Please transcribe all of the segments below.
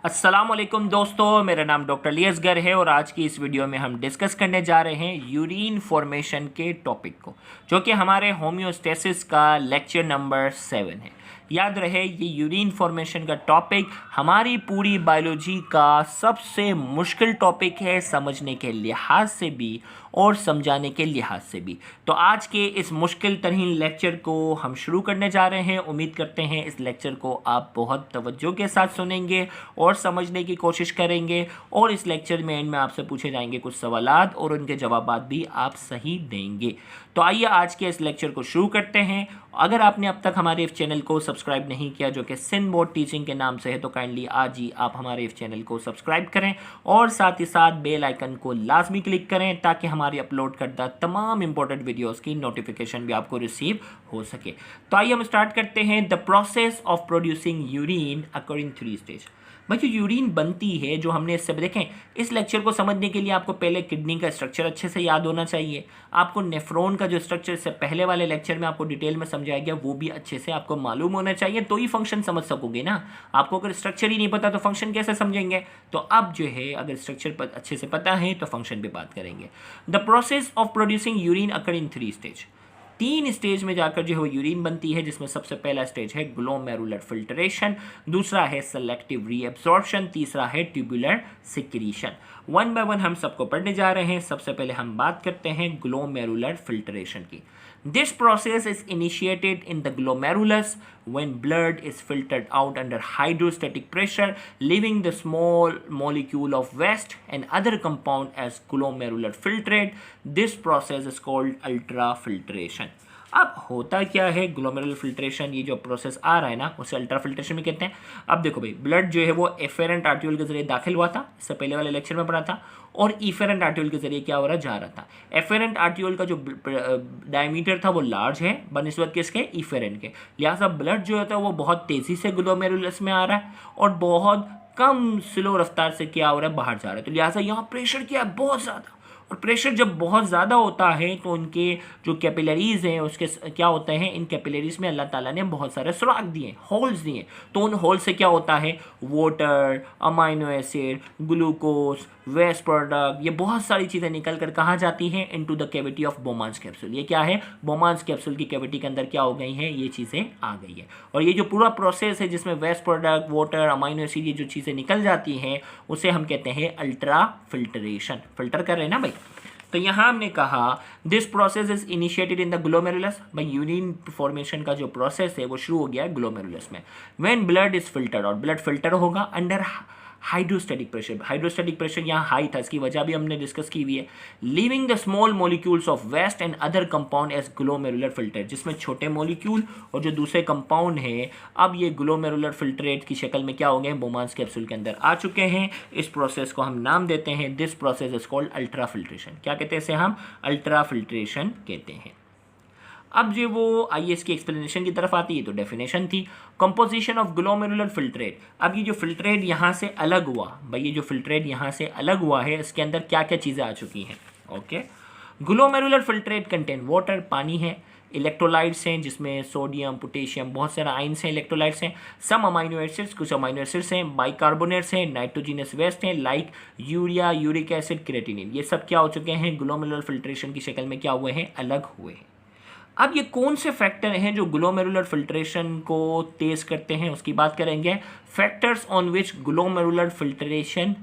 अस्सलामुअलैकुम दोस्तों, मेरा नाम डॉक्टर लियसगर है और आज की इस वीडियो में हम डिस्कस करने जा रहे हैं यूरिन फॉर्मेशन के टॉपिक को, जो कि हमारे होम्योस्टेसिस का लेक्चर नंबर 7 है। याद रहे, ये यूरिन फॉर्मेशन का टॉपिक हमारी पूरी बायोलॉजी का सबसे मुश्किल टॉपिक है, समझने के लिहाज से भी और समझाने के लिहाज से भी। तो आज के इस मुश्किल तरीन लेक्चर को हम शुरू करने जा रहे हैं। उम्मीद करते हैं इस लेक्चर को आप बहुत तवज्जो के साथ सुनेंगे और समझने की कोशिश करेंगे, और इस लेक्चर में एंड में आपसे पूछे जाएंगे कुछ सवालात और उनके जवाबात भी आप सही देंगे। तो आइए आज के इस लेक्चर को शुरू करते हैं। अगर आपने अब तक हमारे इस चैनल को सब्सक्राइब नहीं किया, जो कि सिंध बोर्ड टीचिंग के नाम से है, तो काइंडली आज ही आप हमारे इस चैनल को सब्सक्राइब करें और साथ ही साथ बेल आइकन को लाजमी क्लिक करें ताकि हमारी अपलोड करदा तमाम इंपॉर्टेंट वीडियोस की नोटिफिकेशन भी आपको रिसीव हो सके। तो आइए हम स्टार्ट करते हैं। The process of producing urine according 3 stage. भाई, जो यूरिन बनती है, जो हमने इससे देखें, इस लेक्चर को समझने के लिए आपको पहले किडनी का स्ट्रक्चर अच्छे से याद होना चाहिए। आपको नेफ्रॉन का जो स्ट्रक्चर इससे पहले वाले लेक्चर में आपको डिटेल में समझाया गया, वो भी अच्छे से आपको मालूम होना चाहिए, तो ही फंक्शन समझ सकोगे ना। आपको अगर स्ट्रक्चर ही नहीं पता तो फंक्शन कैसे समझेंगे। तो अब जो है, अगर स्ट्रक्चर अच्छे से पता है तो फंक्शन पे बात करेंगे। The process of producing urine occur in 3 stage. 3 stage में जाकर जो है यूरिन बनती है, जिसमें सबसे पहला स्टेज है ग्लोमेरुलर फिल्ट्रेशन, दूसरा है सेलेक्टिव रीएब्सॉर्प्शन, तीसरा है tubular secretion. One by one हम सबको पढ़ने जा रहे हैं। सबसे पहले हम बात करते हैं ग्लोमेरुलर फिल्ट्रेशन की। This process is initiated in the glomerulus when blood is filtered out under hydrostatic pressure, leaving the small molecule of waste and other compound as glomerular filtrate. This process is called ultrafiltration. अब होता क्या है glomerular filtration, ये जो process आ रहा है ना, उसे अल्ट्रा फिल्ट्रेशन भी कहते हैं। अब देखो भाई, ब्लड जो है वो एफेरेंट आर्ट्यूल के जरिए दाखिल हुआ था, इससे पहले वाले लेक्चर में पढ़ा था, और इफेरेंट आर्ट्यूल के जरिए क्या हो रहा, जा रहा था। एफेरेंट आर्ट्यूल का जो डायमीटर था वो लार्ज है बनिस्बत किसके, इफेरेंट के, लिहाजा ब्लड जो होता है वो बहुत तेज़ी से ग्लोमेरुलस में आ रहा है और बहुत कम स्लो रफ्तार से क्या हो रहा है, बाहर जा रहा है। तो लिहाजा यहाँ प्रेशर क्या है, बहुत ज़्यादा। और प्रेशर जब बहुत ज़्यादा होता है तो उनके जो कैपिलरीज हैं, उसके क्या होते हैं, इन कैपिलरीज में अल्लाह ताला ने बहुत सारे सुराख दिए, होल्स दिए। तो उन होल से क्या होता है, water, amino acid, glucose, waste product, ये बहुत सारी चीज़ें निकल कर कहाँ जाती हैं, into the cavity of Bowman's capsule. ये क्या है, बोमांस कैप्सूल की कैविटी के अंदर क्या हो गई हैं, ये चीज़ें आ गई है। और ये जो पूरा प्रोसेस है जिसमें waste product, water, amino acid, ये जो चीज़ें निकल जाती हैं, उसे हम कहते हैं अल्ट्रा फिल्ट्रेशन। फिल्टर कर रहे हैं ना भाई। तो यहाँ हमने कहा this process is initiated in the glomerulus. भाई, यूरिन फॉर्मेशन का जो प्रोसेस है वो शुरू हो गया है ग्लोमेरुलस में। व्हेन ब्लड इज फिल्टर्ड, और ब्लड फिल्टर होगा under hydrostatic pressure. Hydrostatic pressure यहाँ हाई था, इसकी वजह भी हमने डिस्कस की हुई है। Leaving the small molecules of waste and other compound as glomerular filter, जिसमें छोटे मॉलिक्यूल और जो दूसरे कंपाउंड है, अब ये ग्लोमेरुलर फिल्ट्रेट की शक्ल में क्या हो गए, बोमांस कैप्सूल के अंदर आ चुके हैं। इस प्रोसेस को हम नाम देते हैं, this process is called ultra filtration. क्या कहते हैं इसे हम, अल्ट्रा फिल्ट्रेशन कहते हैं। अब जो वो आइए इसकी एक्सप्लेनेशन की तरफ आती है, तो डेफिनेशन थी कंपोजिशन ऑफ ग्लोमेरुलर फिल्ट्रेट। अब ये जो फिल्ट्रेट यहाँ से अलग हुआ, भाई ये जो फिल्ट्रेट यहाँ से अलग हुआ है, इसके अंदर क्या क्या चीज़ें आ चुकी हैं। Okay, glomerular filtrate contain water, पानी है, इलेक्ट्रोलाइट्स हैं जिसमें सोडियम, पोटेशियम, बहुत सारे आइंस हैं, इलेक्ट्रोलाइट्स हैं, सम अमाइनो एसिड्स, कुछ अमाइनो एसिड्स हैं, बाइकार्बोनेट्स हैं, नाइट्रोजिनस वेस्ट हैं like urea, uric acid, creatinine. ये सब क्या हो चुके हैं, ग्लोमेरुलर फिल्ट्रेशन की शक्ल में क्या हुए हैं, अलग हुए हैं। अब ये कौन से फैक्टर हैं जो ग्लोमेरुलर फिल्ट्रेशन को तेज़ करते हैं, उसकी बात करेंगे। Factors on which glomerular filtration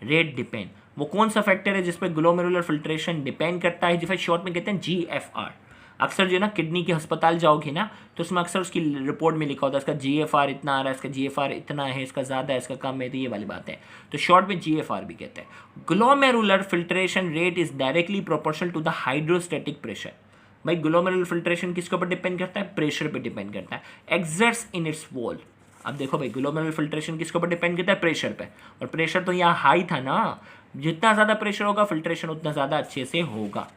rate depend. वो कौन सा फैक्टर है जिस पर ग्लोमेरुलर फिल्ट्रेशन डिपेंड करता है, जिसे शॉर्ट में कहते हैं GFR। अक्सर जो है ना, किडनी के अस्पताल जाओगे ना, तो उसमें अक्सर उसकी रिपोर्ट में लिखा होता है इसका GFR इतना आ रहा है, इसका GFR इतना है, इसका ज़्यादा है, इसका कम है, तो ये वाली बात है। तो शॉर्ट में GFR भी कहते हैं। Glomerular filtration rate is directly proportional to the hydrostatic pressure. भाई, ग्लोमेरुलर फिल्ट्रेशन किसके ऊपर डिपेंड करता है, प्रेशर पे डिपेंड करता है। Exerts in its wall. अब देखो भाई, ग्लोमेरुलर फिल्ट्रेशन किसके ऊपर डिपेंड करता है, प्रेशर पे, और प्रेशर तो यहाँ हाई था ना, जितना ज़्यादा प्रेशर होगा फिल्ट्रेशन उतना ज़्यादा अच्छे से होगा।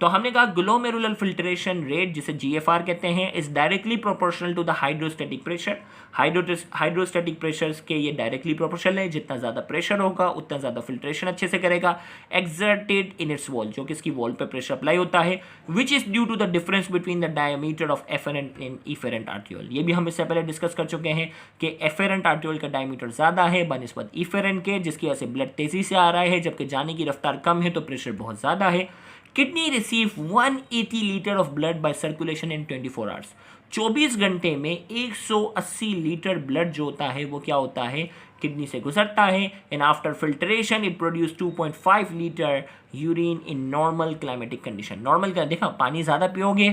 तो हमने कहा ग्लोमेरुलर फिल्ट्रेशन रेट जिसे जीएफआर कहते हैं is directly proportional to the hydrostatic pressure. Hydrostatic pressure के ये डायरेक्टली प्रोपोर्शनल है, जितना ज़्यादा प्रेशर होगा उतना ज़्यादा फिल्ट्रेशन अच्छे से करेगा। एक्सर्टेड इन इट्स वॉल, जो कि इसकी वॉल पे प्रेशर अप्लाई होता है, which is due to the difference between the diameter of afferent and efferent arteriole. ये भी हम इससे पहले डिस्कस कर चुके हैं कि एफेरेंट आर्टियोल का डायमीटर ज़्यादा है बनिस्बत इफेरेंट के, जिसकी वजह से ब्लड तेज़ी से आ रहा है, जबकि जाने की रफ्तार कम है तो प्रेशर बहुत ज़्यादा है। Kidney receive 180 litre of blood by circulation in 24 hours. 24 घंटे में 180 लीटर ब्लड जो होता है वो क्या होता है, किडनी से गुजरता है। And after filtration it produce 2.5 litre urine in normal climatic condition. Normal का देखा, पानी ज़्यादा पियोगे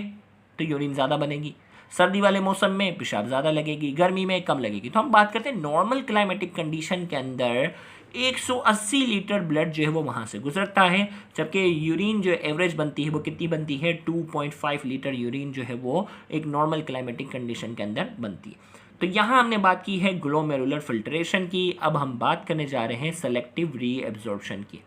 तो यूरिन ज़्यादा बनेगी, सर्दी वाले मौसम में पेशाब ज़्यादा लगेगी, गर्मी में कम लगेगी। तो हम बात करते हैं नॉर्मल क्लाइमेटिक कंडीशन के अंदर 180 लीटर ब्लड जो है वो वहाँ से गुजरता है, जबकि यूरिन जो एवरेज बनती है वो कितनी बनती है, 2.5 लीटर यूरिन जो है वो एक नॉर्मल क्लाइमेटिक कंडीशन के अंदर बनती है। तो यहाँ हमने बात की है ग्लोमेरुलर फिल्ट्रेशन की। अब हम बात करने जा रहे हैं सेलेक्टिव रीएब्जॉर्प्शन की।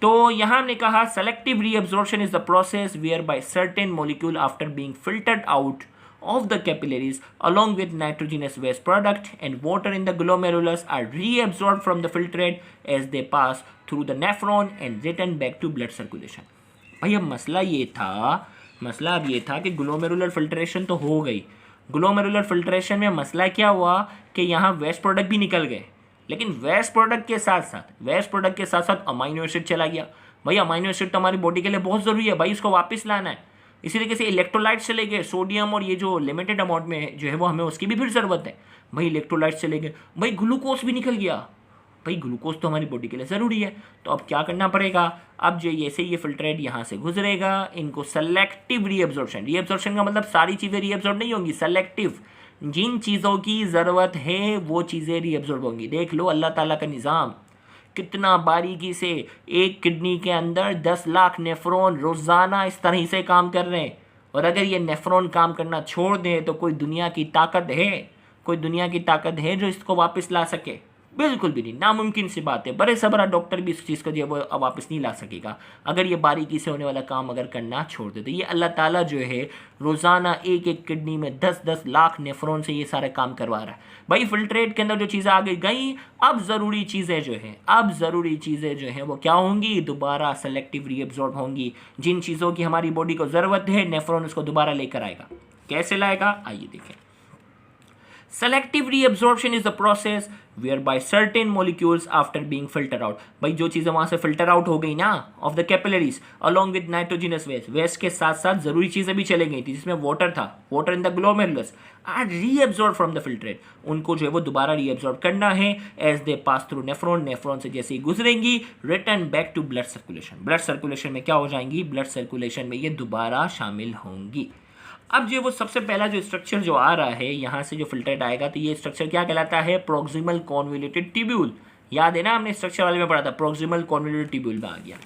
तो यहाँ हमने कहा selective reabsorption is the process whereby certain molecule after being filtered out of the capillaries along with nitrogenous waste product and water in the glomerulus are reabsorbed from the filtrate as they pass through the nephron and return back to blood circulation। भाई अब मसला अब ये था कि glomerular filtration तो हो गई। ग्लोमेरुलर फिल्ट्रेशन में मसला क्या हुआ कि यहाँ वेस्ट प्रोडक्ट भी निकल गए, लेकिन वेस्ट प्रोडक्ट के साथ साथ अमाइनो एसिड चला गया। भाई अमाइनो एसिड तो हमारी बॉडी के लिए बहुत ज़रूरी है, भाई इसको वापस लाना है। इसी तरीके से इलेक्ट्रोलाइट चले गए, सोडियम और ये जो लिमिटेड अमाउंट में जो है वो हमें उसकी भी फिर ज़रूरत है। भाई इलेक्ट्रोलाइट चले गए, भाई ग्लूकोज भी निकल गया। भाई ग्लूकोज तो हमारी बॉडी के लिए ज़रूरी है। तो अब क्या करना पड़ेगा, अब जो जैसे ये फिल्ट्रेट यहाँ से गुजरेगा, इनको सेलेक्टिव रीएब्जॉर्प्शन का मतलब सारी चीज़ें रीएब्जॉर्ब नहीं होंगी, सेलेक्टिव, जिन चीज़ों की ज़रूरत है वो चीज़ें रीएब्जॉर्ब होंगी। देख लो अल्लाह ताला का निज़ाम कितना बारीकी से, एक किडनी के अंदर 10 लाख नेफ्रॉन रोज़ाना इस तरह से काम कर रहे हैं, और अगर ये नेफ्रॉन काम करना छोड़ दें तो कोई दुनिया की ताकत है जो इसको वापस ला सके? बिल्कुल भी नहीं, नामुमकिन सी बात है। बड़े से बड़ा डॉक्टर भी इस चीज़ को जो है वो वापस नहीं ला सकेगा अगर ये बारीकी से होने वाला काम अगर करना छोड़ दे। तो ये अल्लाह ताला जो है रोज़ाना एक एक किडनी में 10-10 लाख नेफ्रॉन से ये सारा काम करवा रहा है। भाई फिल्ट्रेट के अंदर जो चीज़ें आगे गई, अब ज़रूरी चीज़ें जो हैं वो क्या होंगी, दोबारा सेलेक्टिव रीएब्जॉर्ब होंगी। जिन चीज़ों की हमारी बॉडी को ज़रूरत है नेफ्रॉन उसको दोबारा लेकर आएगा। कैसे लाएगा, आइए देखें। Selective reabsorption is the process whereby certain molecules after being filtered out, भाई जो चीज़ें वहाँ से फिल्टर आउट हो गई ना of the capillaries along with nitrogenous waste के साथ साथ ज़रूरी चीज़ें भी चले गई थी जिसमें वाटर था, water in the glomerulus are reabsorbed from the filtrate, उनको जो है वो दोबारा reabsorb करना है as they pass through nephron से जैसे ही गुजरेंगी return back to blood circulation में क्या हो जाएंगी, blood circulation में ये दोबारा शामिल होंगी। अब जो वो सबसे पहला जो स्ट्रक्चर जो आ रहा है यहाँ से जो फिल्ट्रेट आएगा, तो ये स्ट्रक्चर क्या कहलाता है, प्रोक्सिमल कॉन्वोल्यूटेड ट्यूब्यूल। याद है ना, हमने स्ट्रक्चर वाले में पढ़ा था, प्रोक्सिमल कॉन्वोल्यूटेड ट्यूब्यूल में आ गया।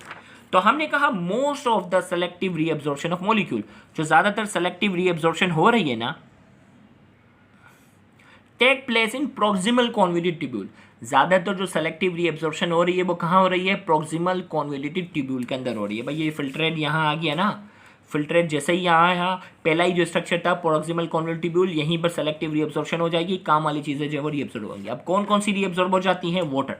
तो हमने कहा most of the selective reabsorption of molecule, जो ज़्यादातर सेलेक्टिव रीएब्जॉर्प्शन हो रही है ना, take place in proximal convoluted tubule. ज़्यादातर जो सेलेक्टिव रीएब्जॉर्प्शन हो रही है वो कहाँ हो रही है, प्रोक्सिमल कॉन्वोल्यूटेड ट्यूब्यूल के अंदर हो रही है। भाई ये फिल्ट्रेट यहाँ आ गया ना, फिल्ट्रेट जैसे ही यहाँ आया, पहला ही जो स्ट्रक्चर था प्रोक्सिमल कॉन्वोल्यूटेड ट्यूब्यूल, यहीं पर सेलेक्टिव रीअब्जॉर्प्शन हो जाएगी, काम वाली चीज़ें जो है वो रीअब्जॉर्ब होंगी। अब कौन कौन सी रीअब्जॉर्ब हो जाती हैं, वाटर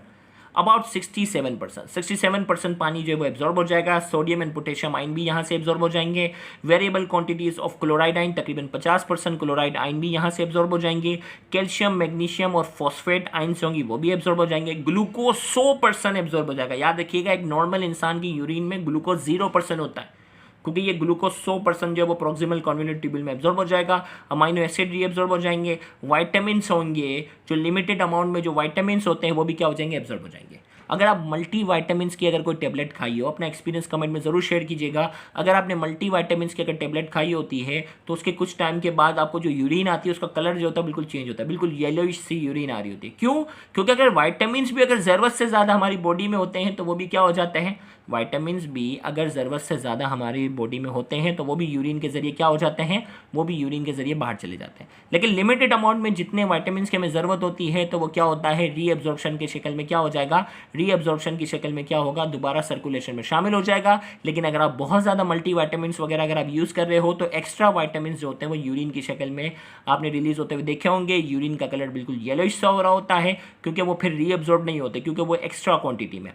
अबाउट 67% पानी जो है वो एब्जॉर्ब हो जाएगा। सोडियम एंड पोटेशियम आयन भी यहाँ से एब्जॉर्ब हो जाएंगे। Variable quantities of chloride ion तकरीबन 50% क्लोराइड आयन भी यहाँ से एब्जॉर्ब हो जाएंगे। कैल्शियम, मैग्नीशियम और फॉस्फेट आयन्स होंगी वो भी एब्जॉर्ब हो जाएंगे। ग्लूकोज 100% एब्जॉर्ब हो जाएगा। याद रखिएगा, एक नॉर्मल इंसान की यूरिन में ग्लूकोज 0% होता है, क्योंकि ये ग्लूकोज 100% जो है वो प्रोक्सिमल कॉन्वोल्यूटेड ट्यूब्यूल में एब्जॉर्ब हो जाएगा। अमाइनो एसिड रीएब्जॉर्ब हो जाएंगे। वाइटामिन्स होंगे, जो लिमिटेड अमाउंट में जो वाइटामिन्स होते हैं वो भी क्या हो जाएंगे, एब्जॉर्ब हो जाएंगे। अगर आप मल्टी वाइटामिन्स की अगर कोई टेबलेट खाई हो, अपना एक्सपीरियंस कमेंट में ज़रूर शेयर कीजिएगा। अगर आपने मल्टी वाइटामिन्स की अगर टेबलेट खाई होती है तो उसके कुछ टाइम के बाद आपको जो यूरिन आती है उसका कलर जो होता है बिल्कुल चेंज होता है, बिल्कुल येलोइश सी यूरिन आ रही होती है। क्यों? क्योंकि अगर वाइटामिन्स भी अगर ज़रूरत से ज़्यादा हमारी बॉडी में होते हैं तो वो भी क्या हो जाते हैं, विटामिन बी अगर ज़रूरत से ज़्यादा हमारी बॉडी में होते हैं तो वो भी यूरिन के ज़रिए क्या हो जाते हैं, वो भी यूरिन के ज़रिए बाहर चले जाते हैं। लेकिन लिमिटेड अमाउंट में जितने विटामिन की हमें ज़रूरत होती है तो वो क्या होता है, रीअब्जॉर्प्शन की शक्ल में क्या हो जाएगा, रीअब्जॉर्प्शन की शक्ल में क्या होगा, दोबारा सर्कुलेशन में शामिल हो जाएगा। लेकिन अगर आप बहुत ज़्यादा मल्टी विटामिन वगैरह अगर आप यूज़ कर रहे हो तो एक्स्ट्रा विटामिन जो होते हैं वो यूरिन की शक्ल में आपने रिलीज होते हुए देखे होंगे। यूरिन का कलर बिल्कुल येलोइश सा हो रहा होता है क्योंकि वो फिर रीअब्जॉर्ब नहीं होते, क्योंकि वो एक्स्ट्रा क्वांटिटी में।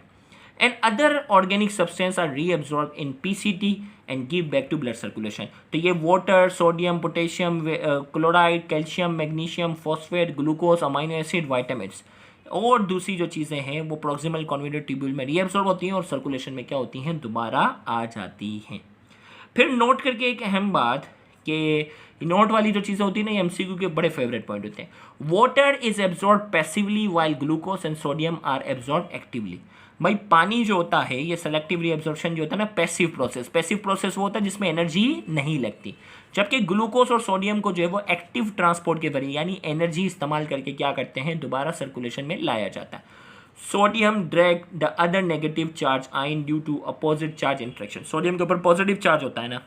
And other organic substance are reabsorb in PCT and give back to blood circulation. तो ये water, sodium, potassium, chloride, calcium, magnesium, phosphate, glucose, amino acid, vitamins और दूसरी जो चीज़ें हैं वो प्रॉक्सिमल कॉन्वोल्यूटेड ट्यूब्यूल में रीअब्जॉर्ब होती हैं और सर्कुलेशन में क्या होती हैं, दोबारा आ जाती हैं। फिर नोट करके एक अहम बात कि नोट वाली जो चीज़ें होती है ना, ये एमसीक्यू के बड़े फेवरेट पॉइंट होते हैं। Water is absorb passively while glucose and sodium are absorb actively. भाई पानी जो होता है ये सेलेक्टिव रीअब्जॉर्प्शन जो होता है ना, पैसिव प्रोसेस वो होता है जिसमें एनर्जी नहीं लगती, जबकि ग्लूकोज और सोडियम को जो है वो एक्टिव ट्रांसपोर्ट के जरिए यानी एनर्जी इस्तेमाल करके क्या करते हैं, दोबारा सर्कुलेशन में लाया जाता है। Sodium drag the other negative charge ion due to opposite charge interaction. Sodium के ऊपर पॉजिटिव चार्ज होता है ना,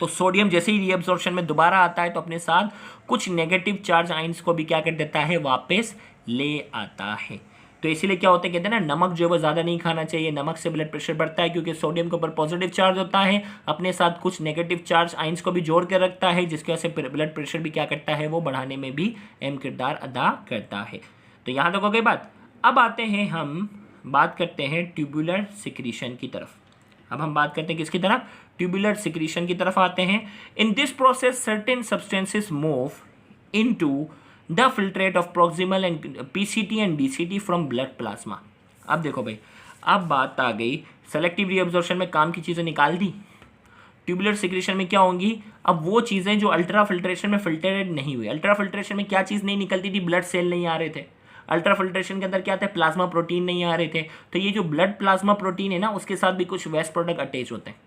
तो सोडियम जैसे ही रीअब्जॉर्प्शन में दोबारा आता है तो अपने साथ कुछ नेगेटिव चार्ज आयंस को भी क्या कर देता है, वापस ले आता है। तो इसीलिए क्या होता है, कहते हैं ना नमक जो है वो ज़्यादा नहीं खाना चाहिए, नमक से ब्लड प्रेशर बढ़ता है क्योंकि सोडियम के ऊपर पॉजिटिव चार्ज होता है, अपने साथ कुछ नेगेटिव चार्ज आयंस को भी जोड़ कर रखता है, जिसकी वजह से ब्लड प्रेशर भी क्या करता है, वो बढ़ाने में भी अहम किरदार अदा करता है। तो यहाँ तक हो गई बात। अब आते हैं हम बात करते हैं ट्यूबुलर सिक्रीशन की तरफ। अब हम बात करते हैं किसकी तरफ, ट्यूबुलर सिक्रीशन की तरफ आते हैं। In this process certain substances move into the filtrate of proximal and PCT and DCT from blood plasma. अब देखो भाई, अब बात आ गई सेलेक्टिव रीअब्जॉर्प्शन में काम की चीज़ें निकाल दी, ट्यूबुलर सिक्रीशन में क्या होंगी, अब वो चीज़ें जो अल्ट्रा फिल्ट्रेशन में फिल्टरेट नहीं हुई। अल्ट्रा फिल्ट्रेशन में क्या चीज़ नहीं निकलती थी, ब्लड सेल नहीं आ रहे थे। अल्ट्रा फिल्ट्रेशन के अंदर क्या था, प्लाज्मा प्रोटीन नहीं आ रहे थे। तो ये जो ब्लड प्लाज्मा प्रोटीन है ना, उसके साथ भी कुछ वेस्ट प्रोडक्ट अटैच होते हैं।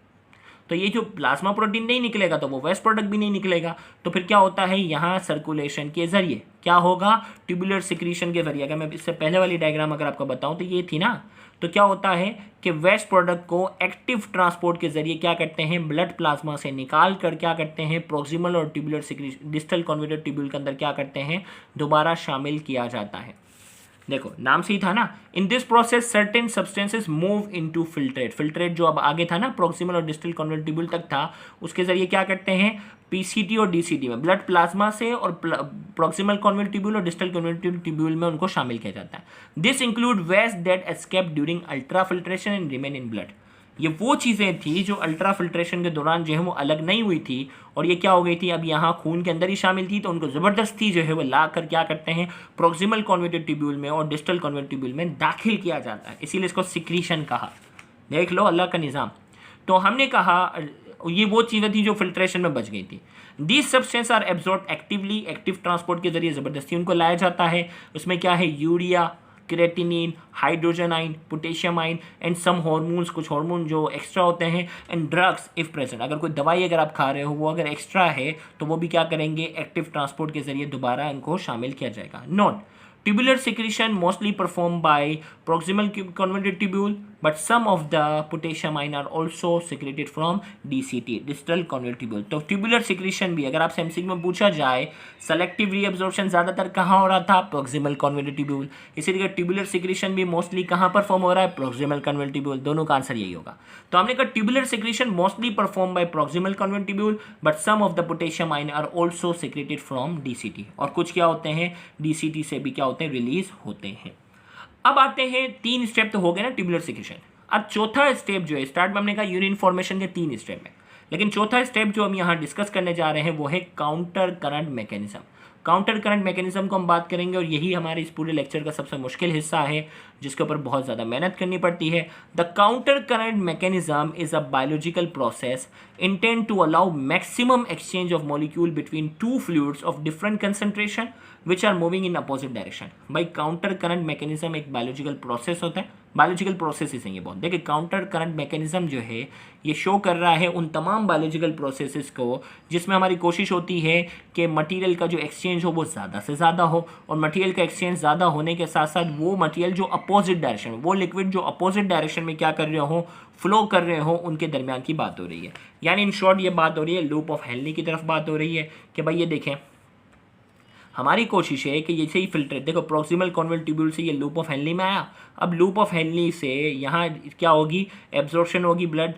तो ये जो प्लाज्मा प्रोटीन नहीं निकलेगा तो वो वेस्ट प्रोडक्ट भी नहीं निकलेगा। तो फिर क्या होता है, यहाँ सर्कुलेशन के जरिए क्या होगा, ट्यूबुलर सिक्रीशन के जरिए। अगर मैं इससे पहले वाली डायग्राम अगर आपको बताऊं तो ये थी ना, तो क्या होता है कि वेस्ट प्रोडक्ट को एक्टिव ट्रांसपोर्ट के जरिए क्या करते हैं, ब्लड प्लाज्मा से निकाल कर क्या करते हैं, प्रॉक्सिमल और tubular secretion distal convoluted tubule के अंदर क्या करते हैं, दोबारा शामिल किया जाता है। देखो नाम से ही था ना, in this process certain substances move into filtrate. Filtrate जो अब आगे था ना, प्रॉक्सिमल और डिस्टल कॉन्वोल्यूटेड ट्यूब्यूल तक था, उसके जरिए क्या करते हैं, पीसीटी और डीसीटी में ब्लड प्लाज्मा से और प्रॉक्सिमल कॉन्वोल्यूटेड ट्यूब्यूल और डिस्टल कॉन्वोल्यूटेड ट्यूब्यूल में उनको शामिल किया जाता है। This include waste that escape during ultra filtration and remain in blood. ये वो चीज़ें थी जो अल्ट्रा फिल्ट्रेशन के दौरान जो है वो अलग नहीं हुई थी और ये क्या हो गई थी, अब यहाँ खून के अंदर ही शामिल थी, तो उनको ज़बरदस्ती जो है वो ला कर क्या करते हैं, प्रॉक्सिमल कॉन्वोल्यूटेड ट्यूब्यूल में और डिस्टल कॉन्वोल्यूटेड ट्यूब्यूल में दाखिल किया जाता है। इसीलिए इसको सिक्रीशन कहा। देख लो अल्लाह का निज़ाम। तो हमने कहा ये वो चीज़ें थी जो फिल्ट्रेशन में बच गई थी। These substance are absorb actively, active transport के जरिए ज़बरदस्ती उनको लाया जाता है। उसमें क्या है, urea, creatinine, hydrogen ion, potassium ion and some hormones, कुछ हार्मोन जो एक्स्ट्रा होते हैं, एंड ड्रग्स इफ प्रेजेंट। अगर कोई दवाई अगर आप खा रहे हो वो अगर एक्स्ट्रा है तो वो भी क्या करेंगे, एक्टिव ट्रांसपोर्ट के जरिए दोबारा इनको शामिल किया जाएगा। Note, tubular secretion mostly perform by proximal convoluted tubule but some of the potassium ion are also secreted from DCT, distal convoluted tubule। तो ट्यूबुलर सिक्रीशन भी अगर आपसे एमसीक्यू में पूछा जाए, सेलेक्टिव रीअब्जॉर्प्शन ज़्यादातर कहाँ हो रहा था, प्रॉक्सिमल कॉन्वोल्यूटेड ट्यूब्यूल। इसीलिए ट्यूबुलर सिक्रीशन भी मोस्टली कहाँ परफॉर्म हो रहा है, प्रॉक्सिमल कॉन्वोल्यूटेड ट्यूब्यूल। दोनों का आंसर यही होगा। तो हमने कहा tubular secretion mostly perform by proximal convoluted tubule but some of the potassium ion are also secreted from DCT। और कुछ क्या होते हैं, DCT से भी क्या होते हैं, रिलीज होते हैं। अब आते हैं, 3 स्टेप तो हो गए ना ट्यूबुलर सिक्रीशन। अब चौथा स्टेप जो है, स्टार्ट में हमने कहा यूरिन फॉर्मेशन के 3 स्टेप है, लेकिन चौथा स्टेप जो हम यहाँ डिस्कस करने जा रहे हैं वो है counter current mechanism. Counter current mechanism को हम बात करेंगे और यही हमारे इस पूरे लेक्चर का सबसे मुश्किल हिस्सा है, जिसके ऊपर बहुत ज़्यादा मेहनत करनी पड़ती है। The counter current mechanism is a biological process intend to allow maximum exchange of molecule between 2 fluids of different concentration which are moving in opposite direction. भाई काउंटर करंट मैकेनिज्म एक बायोलॉजिकल प्रोसेस होता है, biological processes हैं ये बहुत। देखिए counter current mechanism जो है ये शो कर रहा है उन तमाम बायोलॉजिकल प्रोसेसेस को जिसमें हमारी कोशिश होती है कि मटेरियल का जो एक्सचेंज हो वो ज़्यादा से ज़्यादा हो, और मटेरियल का एक्सचेंज ज़्यादा होने के साथ साथ वो मटेरियल जो अपोजिट डायरेक्शन, वो लिक्विड जो अपोजिट डायरेक्शन में क्या कर रहे हो, फ्लो कर रहे हो, उनके दरमियान की बात हो रही है। यानी इन शॉर्ट ये बात हो रही है लूप ऑफ हेनली की तरफ बात हो रही है कि भाई ये देखें हमारी कोशिश है कि जैसे ही फिल्टर, देखो प्रॉक्सिमल कॉन्वेल ट्यूब्यूल से ये लूप ऑफ हेनली में आया, अब लूप ऑफ हेनली से यहाँ क्या होगी, एब्जॉर्प्शन होगी, ब्लड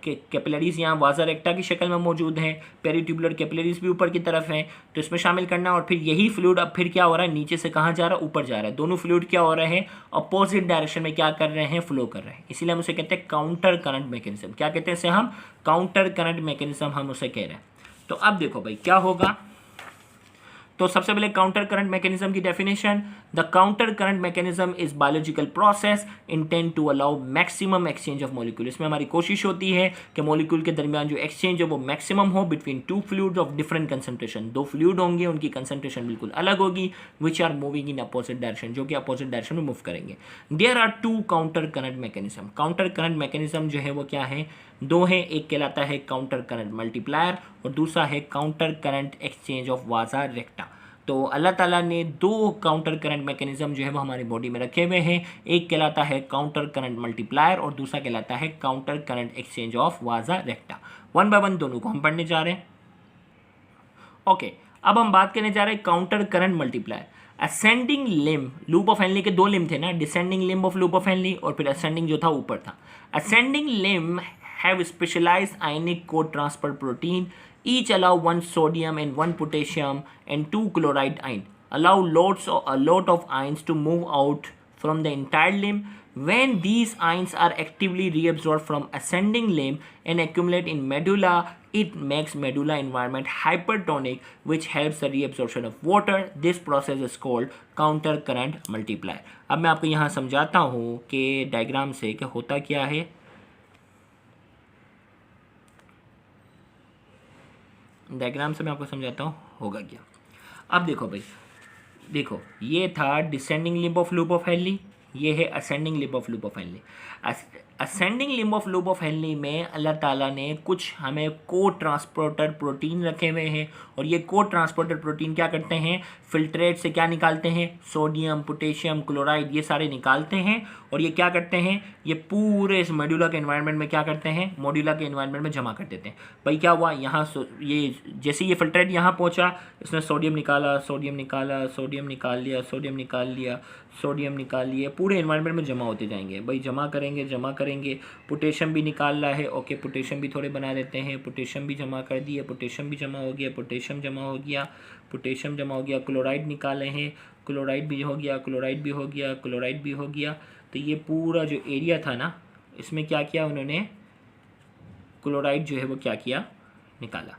कैपिलरीज यहाँ वाजा रेक्टा की शक्ल में मौजूद हैं, पेरीट्यूबुलर कैपिलरीज भी ऊपर की तरफ हैं, तो इसमें शामिल करना, और फिर यही फ्लूइड अब फिर क्या हो रहा है, नीचे से कहाँ जा रहा है, ऊपर जा रहा है। दोनों फ्लूइड क्या हो रहे हैं, अपोजिट डायरेक्शन में क्या कर रहे हैं, फ्लो कर रहे हैं। इसीलिए हम उसे कहते हैं काउंटर करंट मैकेनिज्म। क्या कहते हैं इसे हम, काउंटर करंट मैकेनिज्म हम उसे कह रहे हैं। तो अब देखो भाई क्या होगा, तो सबसे पहले काउंटर करंट मैकेनिज्म की definition, the counter current mechanism is biological process intend to allow maximum exchange of molecule. इसमें हमारी कोशिश होती है कि मॉलिक्यूल के दरमियान जो एक्सचेंज है वो मैक्सिमम हो between two fluids of different concentration. दो फ्लूइड होंगे, उनकी कंसंट्रेशन बिल्कुल अलग होगी, which are moving in opposite direction, जो कि अपोजिट डायरेक्शन में मूव करेंगे। There are two counter current mechanism. Counter current mechanism जो है वो क्या है, दो है, एक कहलाता है काउंटर करंट मल्टीप्लायर और दूसरा है काउंटर करंट एक्सचेंज ऑफ वाजा रेक्टा। तो अल्लाह ताला ने दो काउंटर करंट मैकेनिज्म जो है वो हमारी बॉडी में रखे हुए हैं, एक कहलाता है काउंटर करंट मल्टीप्लायर और दूसरा कहलाता है काउंटर करंट एक्सचेंज ऑफ वाजा रेक्टा। वन बाय वन दोनों को हम पढ़ने जा रहे हैं। ओके, अब हम बात करने जा रहे हैं counter current multiplier. Ascending limb, loop of Henle के दो लिम्ब थे ना, descending limb of loop of Henley और फिर असेंडिंग जो था ऊपर था। Ascending limb have specialized ionic co-transfer protein, each allow one sodium and one potassium and two chloride ion, allow a lot of ions to move out from the entire limb. When these ions are actively reabsorbed from ascending limb and accumulate in medulla, it makes medulla environment hypertonic, which helps the reabsorption of water. This process is called counter current multiplier. अब मैं आपको यहाँ समझाता हूँ कि diagram से कि होता क्या है। डायग्राम से मैं आपको समझाता हूँ होगा क्या। अब देखो भाई, देखो ये था descending limb of loop of Henley, ये है ascending limb of loop of Henley. Ascending limb of loop of Henley में अल्लाह ताला ने कुछ हमें को ट्रांसपोर्टर प्रोटीन रखे हुए हैं, और ये को ट्रांसपोर्टर प्रोटीन क्या करते हैं, फिल्ट्रेट से क्या निकालते हैं, सोडियम, पोटेशियम, क्लोराइड, ये सारे निकालते हैं, और ये क्या करते हैं, ये पूरे इस मेडुला के एनवायरनमेंट में क्या करते हैं, मॉड्यूला के एनवायरनमेंट में जमा कर देते हैं। भाई क्या हुआ, यहाँ ये जैसे ये फिल्ट्रेट यहाँ पहुँचा, इसने सोडियम निकाला, सोडियम निकाला, सोडियम निकाल लिया, सोडियम निकाल लिया, सोडियम निकाल लिए, पूरे एनवायरनमेंट में जमा होते जाएंगे। भाई जमा करेंगे, पोटेशियम भी निकाल रहा है, ओके पोटेशियम भी थोड़े बना लेते हैं, पोटेशियम भी जमा कर दिए, पोटेशियम भी जमा हो गया, पोटेशियम जमा हो गया, पोटेशियम जमा हो गया, क्लोराइड निकाले हैं, क्लोराइड भी हो गया, क्लोराइड भी हो गया, क्लोराइड भी हो गया। तो ये पूरा जो एरिया था ना, इसमें क्या किया उन्होंने, क्लोराइड जो है वो क्या किया, निकाला।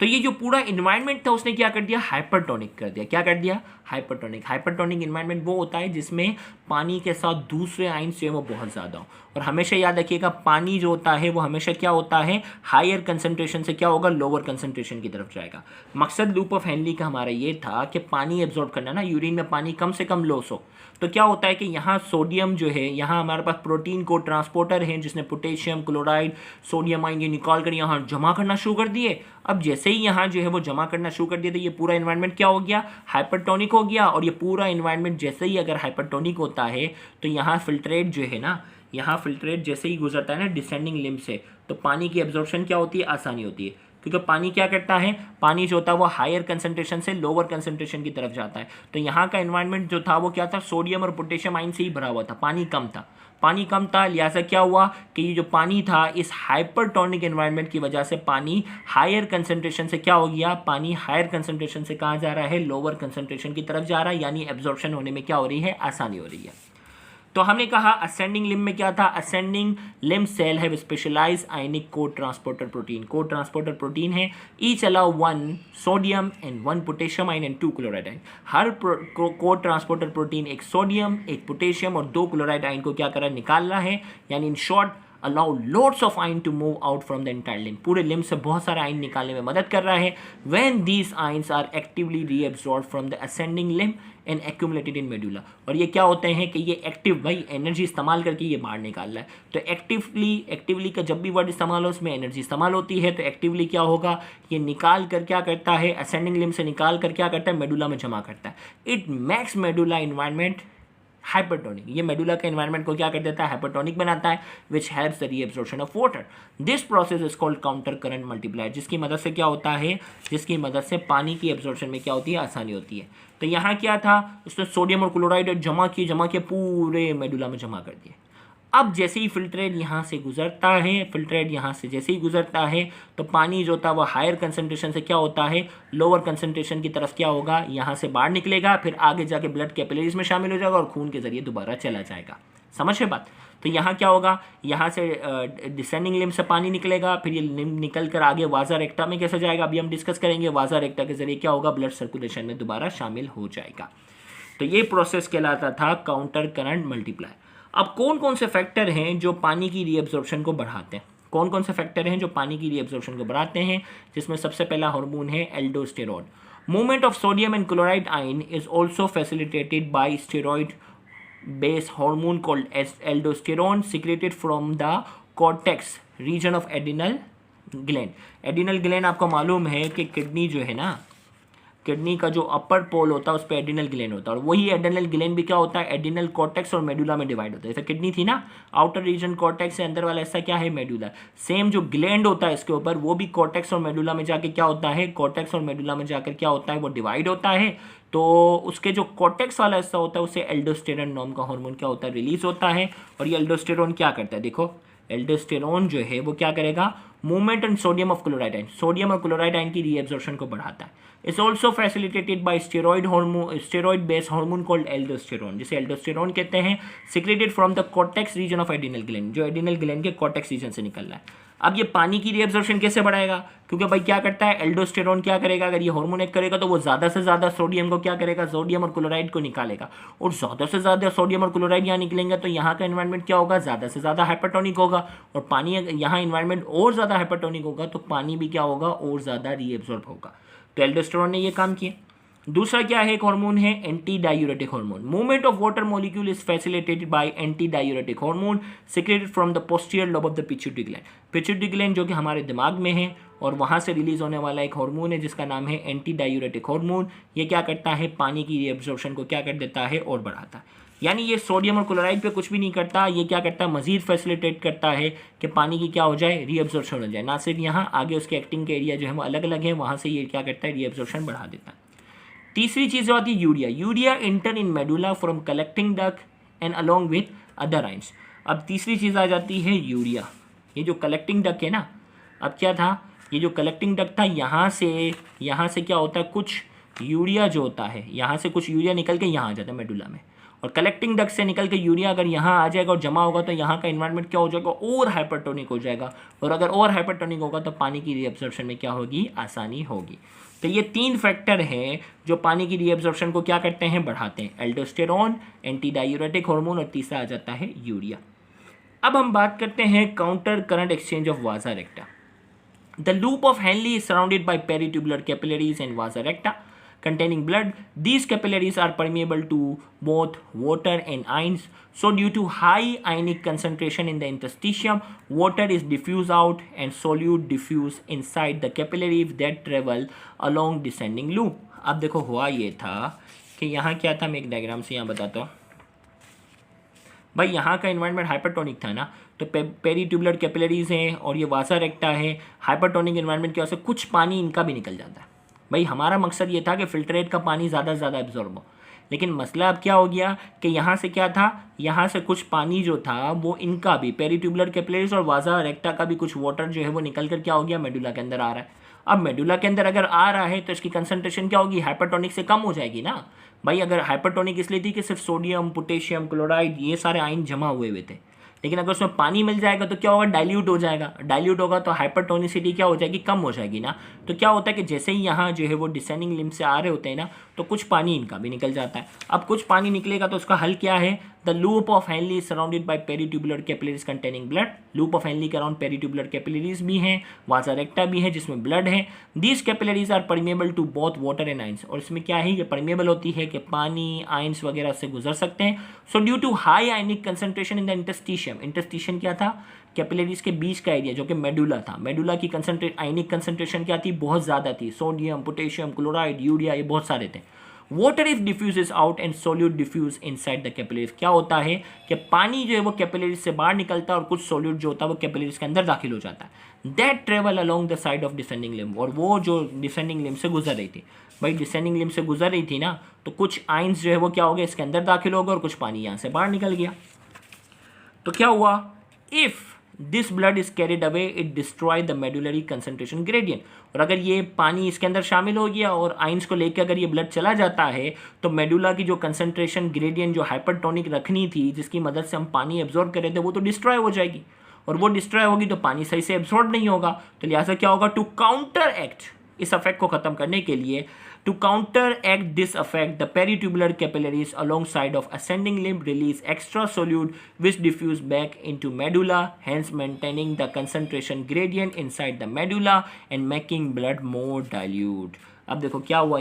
तो ये जो पूरा इन्वायरमेंट था उसने क्या कर दिया, हाइपरटोनिक कर दिया। क्या कर दिया, हाइपरटोनिक। हाइपरटोनिक इन्वायरमेंट वो होता है जिसमें पानी के साथ दूसरे आयन्स जो है वो बहुत ज़्यादा हो। और हमेशा याद रखिएगा पानी जो होता है वो हमेशा क्या होता है, हायर कंसंट्रेशन से क्या होगा, लोअर कंसंट्रेशन की तरफ जाएगा। मकसद लूप ऑफ हेनली का हमारा ये था कि पानी एब्जॉर्ब करना ना, यूरिन में पानी कम से कम लॉस हो। तो क्या होता है कि यहाँ सोडियम जो है, यहाँ हमारे पास प्रोटीन को ट्रांसपोर्टर है जिसने पोटेशियम, क्लोराइड, सोडियम आयन ये निकाल कर यहाँ जमा करना शुरू कर दिए। अब जैसे ही यहाँ जो है वो जमा करना शुरू कर दिया तो ये पूरा इन्वायरमेंट क्या हो गया, हाइपरटोनिक हो गया। और ये पूरा इन्वायरमेंट जैसे ही अगर हाइपरटोनिक होता है तो यहाँ फिल्ट्रेट जो है ना, यहाँ फिल्ट्रेट जैसे ही गुजरता है ना डिसेंडिंग लिम्ब से, तो पानी की एब्जॉर्प्शन क्या होती है, आसानी होती है। क्योंकि पानी क्या करता है, पानी जो होता है वो हायर कंसंट्रेशन से लोअर कंसंट्रेशन की तरफ जाता है। तो यहाँ का एनवायरनमेंट जो था वो क्या था, सोडियम और पोटेशियम आयन से ही भरा हुआ था, पानी कम था। लिहाजा क्या हुआ कि ये जो पानी था इस हाइपरटोनिक एनवायरनमेंट की वजह से पानी हायर कंसंट्रेशन से क्या हो गया, पानी हायर कंसंट्रेशन से कहाँ जा रहा है, लोअर कंसंट्रेशन की तरफ जा रहा है। यानी एब्जॉर्प्शन होने में क्या हो रही है, आसानी हो रही है। तो हमने कहा असेंडिंग लिम्ब में क्या था, ascending limb cell have specialized ionic co transporter protein. Co transporter protein है, each allow one sodium and one potassium ion and two chloride ion. हर को ट्रांसपोर्टर प्रोटीन एक सोडियम, एक पोटेशियम और दो chloride ion को क्या कर रहा है, निकाल रहा है। यानी in short allow loads of ion to move out from the entire limb, पूरे लिम्ब से बहुत सारा आइन निकालने में मदद कर रहा है। When these ions are actively reabsorb from the ascending limb and accumulated in medulla, और ये क्या होते हैं कि ये एक्टिव भाई एनर्जी इस्तेमाल करके ये बाहर निकाल रहा है। तो एक्टिवली का जब भी वर्ड इस्तेमाल हो उसमें एनर्जी इस्तेमाल होती है, तो एक्टिवली क्या होगा, ये निकाल कर क्या करता है, असेंडिंग लिम्ब से निकाल कर क्या करता है, मेडुला में जमा करता है। It makes medulla environment hypertonic, ये मेडुला के एनवायरनमेंट को क्या कर देता है, हाइपरटोनिक बनाता है, which helps the reabsorption of water. This process is called counter current multiplier, जिसकी मदद से क्या होता है, जिसकी मदद से पानी की एब्जॉर्प्शन में क्या होती है, आसानी होती है। तो यहाँ क्या था, उसने सोडियम और क्लोराइड जमा किए पूरे मेडुला में जमा कर दिए। अब जैसे ही फिल्ट्रेट यहाँ से गुजरता है, फिल्ट्रेट यहाँ से जैसे ही गुजरता है तो पानी जो था वो हायर कंसंट्रेशन से क्या होता है, लोअर कंसंट्रेशन की तरफ क्या होगा, यहाँ से बाहर निकलेगा, फिर आगे जाके ब्लड कैपिलरीज में शामिल हो जाएगा और खून के जरिए दोबारा चला जाएगा। समझ है बात। तो यहाँ क्या होगा, यहाँ से डिसेंडिंग लिम्ब से पानी निकलेगा, फिर ये लिम्ब निकल कर आगे वाजा रेक्टा में कैसे जाएगा, अभी हम डिस्कस करेंगे। वाजा रेक्टा के जरिए क्या होगा, ब्लड सर्कुलेशन में दोबारा शामिल हो जाएगा। तो ये प्रोसेस कहलाता था काउंटर करंट मल्टीप्लायर। अब कौन कौन से फैक्टर हैं जो पानी की रीएब्जॉर्प्शन को बढ़ाते हैं, कौन कौन से फैक्टर हैं जो पानी की रीएब्जॉर्प्शन को बढ़ाते हैं, जिसमें सबसे पहला हार्मोन है aldosterone. Movement of sodium and chloride ion is also facilitated by steroid base hormone called aldosterone secreted from the cortex region of adrenal gland. Adrenal gland आपको मालूम है कि किडनी जो है ना, किडनी का जो अपर पोल होता है उस पर एडिनल ग्लैंड होता है, और वही एडिनल ग्लैंड भी क्या होता है, एडिनल कॉर्टेक्स और मेडुला में डिवाइड होता है। जैसे किडनी थी ना, आउटर रीजन कॉर्टेक्स से, अंदर वाला ऐसा क्या है, मेडुला। सेम जो ग्लैंड होता है इसके ऊपर, वो भी कॉर्टेक्स और मेडुला में जाके क्या होता है, कॉर्टेक्स और मेडुला में जाकर क्या होता है, वो डिवाइड होता है। तो उसके जो कॉर्टेक्स वाला हिस्सा होता है उससे एल्डोस्टेरोन नाम का हार्मोन क्या होता है, रिलीज होता है। और ये एल्डोस्टेरोन क्या करता है, देखो एल्डोस्टेरोन जो है वो क्या करेगा, movement and sodium of chloride ion, sodium और क्लोराइड आयन की रीएब्जॉर्प्शन को बढ़ाता है। Is also facilitated by steroid based hormone called aldosterone, जिसे एल्डोस्टेरोन कहते हैं, secreted from the cortex region of adrenal gland, जो एडिनल ग्लैंड के कॉर्टेक्स रीजन से निकल रहा है। अब ये पानी की रीएब्जॉर्प्शन कैसे बढ़ाएगा, क्योंकि भाई क्या करता है, एल्डोस्टेरोन क्या करेगा, अगर ये हार्मोन एक करेगा तो वो ज़्यादा से ज़्यादा सोडियम को क्या करेगा, सोडियम और क्लोराइड को निकालेगा, और ज़्यादा से ज़्यादा सोडियम और क्लोराइड यहाँ निकलेंगे तो यहाँ का एनवायरनमेंट क्या होगा, ज़्यादा से ज़्यादा हाइपरटोनिक होगा, और पानी यहाँ एनवायरनमेंट और ज़्यादा हाइपरटोनिक होगा तो पानी भी क्या होगा, और ज़्यादा रीएब्जॉर्ब होगा। तो एल्डोस्टेरोन ने ये काम किया। दूसरा क्या है, एक हार्मोन है anti diuretic hormone. Movement of water molecule is facilitated bye anti diuretic hormone secreted from the posterior lobe of the pituitary gland. Pituitary gland जो कि हमारे दिमाग में है, और वहाँ से रिलीज होने वाला एक हार्मोन है जिसका नाम है एंटी डायूरेटिक हार्मोन। ये क्या करता है, पानी की रीएब्जॉर्प्शन को क्या कर देता है, और बढ़ाता है। यानी ये सोडियम और क्लोराइड पे कुछ भी नहीं करता, ये क्या करता है, मजीद फैसिलिटेट करता है कि पानी की क्या हो जाए, रीएब्जॉर्प्शन हो जाए। ना सिर्फ यहाँ आगे उसके एक्टिंग के एरिया जो है वो अलग अलग है, वहाँ से ये क्या करता है, रीएब्जॉर्प्शन बढ़ा देता है। तीसरी चीज़ जो आती है urea. Urea inter in medulla from collecting duct and along with other ions. अब तीसरी चीज़ आ जाती है यूरिया। ये जो कलेक्टिंग डक्ट है ना, अब क्या था, ये जो कलेक्टिंग डक्ट था, यहाँ से क्या होता है, कुछ यूरिया जो होता है, यहाँ से कुछ यूरिया निकल के यहाँ आ जाता है मेडुला में, और कलेक्टिंग डक्ट से निकल के यूरिया अगर यहाँ आ जाएगा और जमा होगा तो यहाँ का एनवायरनमेंट क्या हो जाएगा, और हाइपरटोनिक हो जाएगा, और अगर और हाइपरटोनिक होगा तो पानी की रीएब्जॉर्प्शन में क्या होगी, आसानी होगी। तो ये तीन फैक्टर हैं जो पानी की रीएब्जॉर्प्शन को क्या करते हैं, बढ़ाते हैं, एल्डोस्टेरोन, एंटी डायूरेटिक हार्मोन, और तीसरा आ जाता है यूरिया। अब हम बात करते हैं काउंटर करंट एक्सचेंज ऑफ वाजा रेक्टा। The loop of Henle is surrounded bye peritubular capillaries and वाजा रेक्टा containing blood. These capillaries are permeable to both water and ions. So due to high ionic concentration in the interstitium, water is diffused out and solute diffuse inside the capillaries that travel along descending loop. अब देखो हुआ ये था कि यहाँ क्या था, मैं एक डायग्राम से यहाँ बताता हूँ। भाई यहाँ का एनवायरनमेंट हाइपरटोनिक था ना, तो पेरीट्यूबुलर कैपिलरीज हैं और ये वासा रेक्टा है। हाइपरटोनिक एनवायरनमेंट की वजह से कुछ पानी इनका भी निकल जाता है। भाई हमारा मकसद ये था कि फिल्ट्रेट का पानी ज़्यादा से ज़्यादा एब्जॉर्ब हो, लेकिन मसला अब क्या हो गया कि यहाँ से क्या था, यहाँ से कुछ पानी जो था वो इनका भी, पेरीट्यूबुलर कैपिलरीज और वाजा रेक्टा का भी कुछ वाटर जो है वो निकल कर क्या हो गया, मेडुला के अंदर आ रहा है। अब मेडुला के अंदर अगर आ रहा है तो इसकी कंसंट्रेशन क्या होगी, हाइपरटोनिक से कम हो जाएगी ना। भाई अगर हाइपरटोनिक इसलिए थी कि सिर्फ सोडियम, पोटेशियम, क्लोराइड ये सारे आयन जमा हुए थे, लेकिन अगर उसमें पानी मिल जाएगा तो क्या होगा, डाइल्यूट हो जाएगा। डाइल्यूट होगा तो हाइपरटोनिसिटी क्या हो जाएगी, कम हो जाएगी ना। तो क्या होता है कि जैसे ही यहाँ जो है वो डिसेंडिंग लिम्ब से आ रहे होते हैं ना, तो कुछ पानी इनका भी निकल जाता है। अब कुछ पानी निकलेगा तो उसका हल क्या है? The loop of Henle is surrounded by peritubular capillaries containing blood. Loop of Henle के अराउंड पेरीट्यूबुलर कैपिलरीज भी हैं, वासा रेक्टा भी है जिसमें ब्लड है। These capillaries are permeable to both water and ions, और इसमें क्या है, ये परमेबल होती है कि पानी आइंस वगैरह से गुजर सकते हैं। So due to high ionic concentration in the interstitium, interstitium क्या था? कैपिलरीज के बीच का एरिया जो कि मेडुला था। मेडुला की आयनिक कंसंट्रेशन क्या थी? बहुत ज़्यादा थी। सोडियम, पोटेशियम, क्लोराइड, यूरिया, ये बहुत सारे थे। Water if diffuses out and solute diffuse inside the capillaries, क्या होता है कि पानी जो है वो कैपिलरीज से बाहर निकलता है और कुछ सोल्यूट जो होता है वो कैपिलरीज के अंदर दाखिल हो जाता है। That travel along the side of descending limb, और वो जो डिसेंडिंग लिम्ब से गुजर रही थी, भाई डिसेंडिंग लिम्ब से गुजर रही थी ना, तो कुछ आइंस जो है वो क्या हो गया, इसके अंदर दाखिल हो गए और कुछ पानी यहाँ से बाहर निकल गया। तो क्या हुआ? If this blood is carried away it destroy the medullary concentration gradient, और अगर ये पानी इसके अंदर शामिल हो गया और आइंस को लेकर अगर ये ब्लड चला जाता है तो मेडुला की जो कंसंट्रेशन ग्रेडियंट जो हाइपरटोनिक रखनी थी, जिसकी मदद से हम पानी एब्जॉर्ब कर रहे थे, वो तो डिस्ट्रॉय हो जाएगी, और वो डिस्ट्रॉय होगी तो पानी सही से एब्जॉर्ब नहीं होगा। तो लिहाजा क्या होगा? टू काउंटर एक्ट, इस अफेक्ट को खत्म करने के लिए, to counteract this effect, the peritubular capillaries alongside of ascending limb release extra solute which diffuse back into medulla, hence maintaining the concentration gradient inside the medulla and making blood more dilute। अब देखो क्या हुआ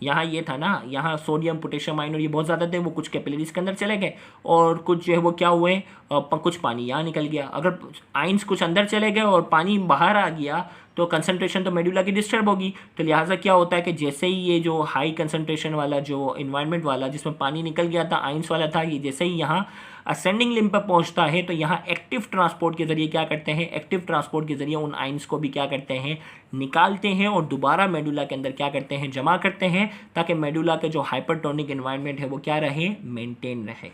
यहाँ ये था ना, यहाँ sodium, potassium ion और ये बहुत ज़्यादा थे, वो कुछ कैपिलरीज के अंदर चले गए और कुछ जो है वो क्या हुए, कुछ पानी यहाँ निकल गया। अगर आइंस कुछ अंदर चले गए और पानी बाहर आ गया तो कंसंट्रेशन तो मेडुला की डिस्टर्ब होगी। तो लिहाजा क्या होता है कि जैसे ही ये जो हाई कंसंट्रेशन वाला जो इन्वायरमेंट वाला जिसमें पानी निकल गया था, आइंस वाला था, ये जैसे ही यहाँ असेंडिंग लिम्ब पर पहुंचता है तो यहाँ एक्टिव ट्रांसपोर्ट के जरिए क्या करते हैं, एक्टिव ट्रांसपोर्ट के जरिए उन आइंस को भी क्या करते हैं, निकालते हैं और दोबारा मेडुला के अंदर क्या करते हैं, जमा करते हैं, ताकि मेडुला के जो हाइपरटोनिक एनवायरनमेंट है वो क्या रहे, मेंटेन रहे।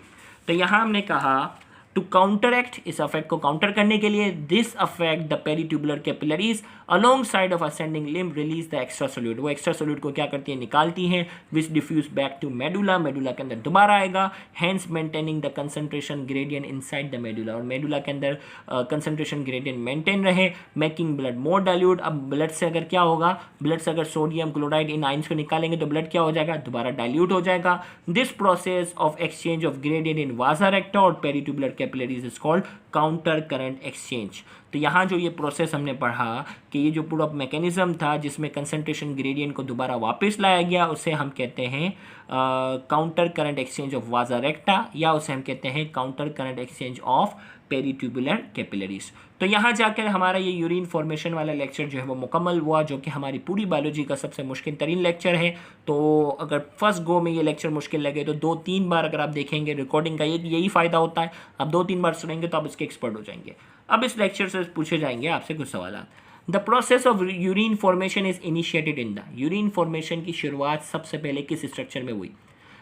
तो यहाँ हमने कहा टू काउंटरएक्ट, इस अफेक्ट को काउंटर करने के लिए, this effect the peritubular capillaries alongside of ascending limb release the extra solute, वो एक्स्ट्रा सोल्यूट को क्या करती है, निकालती हैं, which diffuse back to medulla, medulla के अंदर दोबारा आएगा, hence maintaining the concentration gradient inside the medulla, और मेडुला के अंदर कंसंट्रेशन ग्रेडियंट मेंटेन रहे, मेकिंग ब्लड मोर डाइल्यूट। अब ब्लड से अगर क्या होगा, ब्लड से अगर सोडियम, क्लोराइड, इन आइंस को निकालेंगे तो ब्लड क्या हो जाएगा, दोबारा डाइल्यूट हो जाएगा। This process of exchange of gradient in vasa recta और peritubular capillaries is called counter current exchange. तो यहाँ जो ये प्रोसेस हमने पढ़ा कि ये जो पूरा मैकेनिज्म था जिसमें कंसंट्रेशन ग्रेडियंट को दोबारा वापस लाया गया, उसे हम कहते हैं counter current exchange of vasa recta, या उसे हम कहते हैं counter current exchange of peritubular capillaries. तो यहाँ जाकर हमारा ये यूरिन फॉर्मेशन वाला लेक्चर जो है वो मुकम्मल हुआ, जो कि हमारी पूरी बायोलॉजी का सबसे मुश्किल तरीन लेक्चर है। तो अगर फर्स्ट गो में ये लेक्चर मुश्किल लगे तो 2-3 बार अगर आप देखेंगे, रिकॉर्डिंग का यही फ़ायदा होता है, आप 2-3 बार सुनेंगे तो आप इसके एक्सपर्ट हो जाएंगे। अब इस लेक्चर से पूछे जाएंगे आपसे कुछ सवाल। The process of urine formation is initiated in the, urine formation की शुरुआत सबसे पहले किस स्ट्रक्चर में हुई?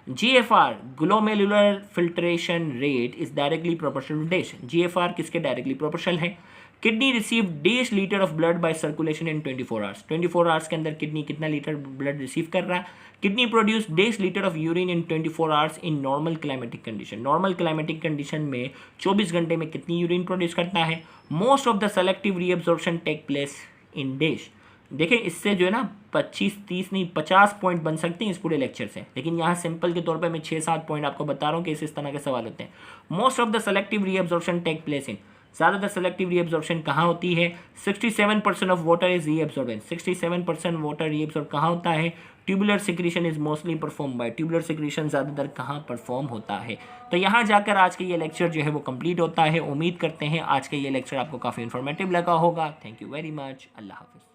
GFR glomerular filtration rate is directly proportional to dash. GFR किसके डायरेक्टली प्रोपोर्शनल है? किडनी रिसीव डेढ़ litre of blood by circulation in 24 hours. 24 hours के अंदर किडनी कितना लीटर ब्लड रिसीव कर रहा है? किडनी प्रोड्यूस डेढ़ litre of urine in 24 hours in normal climatic condition. Normal climatic condition में 24 घंटे में कितनी यूरिन प्रोड्यूस करता है? Most of the selective reabsorption take place in dash. देखिए इससे जो है ना 25-30 नहीं 50 पॉइंट बन सकते हैं इस पूरे लेक्चर से, लेकिन यहाँ सिंपल के तौर पे मैं 6-7 पॉइंट आपको बता रहा हूँ कि इस तरह के सवाल होते हैं। Most of the selective reabsorption take place in, ज़्यादातर सेलेक्टिव रीअब्जॉर्प्शन कहाँ होती है? 67% of water is reabsorbance. 67% water reabsorb कहाँ होता है? Tubular secretion is mostly perform by, tubular secretion ज़्यादातर कहाँ परफॉर्म होता है। तो यहाँ जाकर आज का ये लेक्चर जो है वो कंप्लीट होता है। उम्मीद करते हैं आज का ये लेक्चर आपको काफ़ी इन्फॉर्मेटिव लगा होगा। Thank you very much. Allah हाफिज़।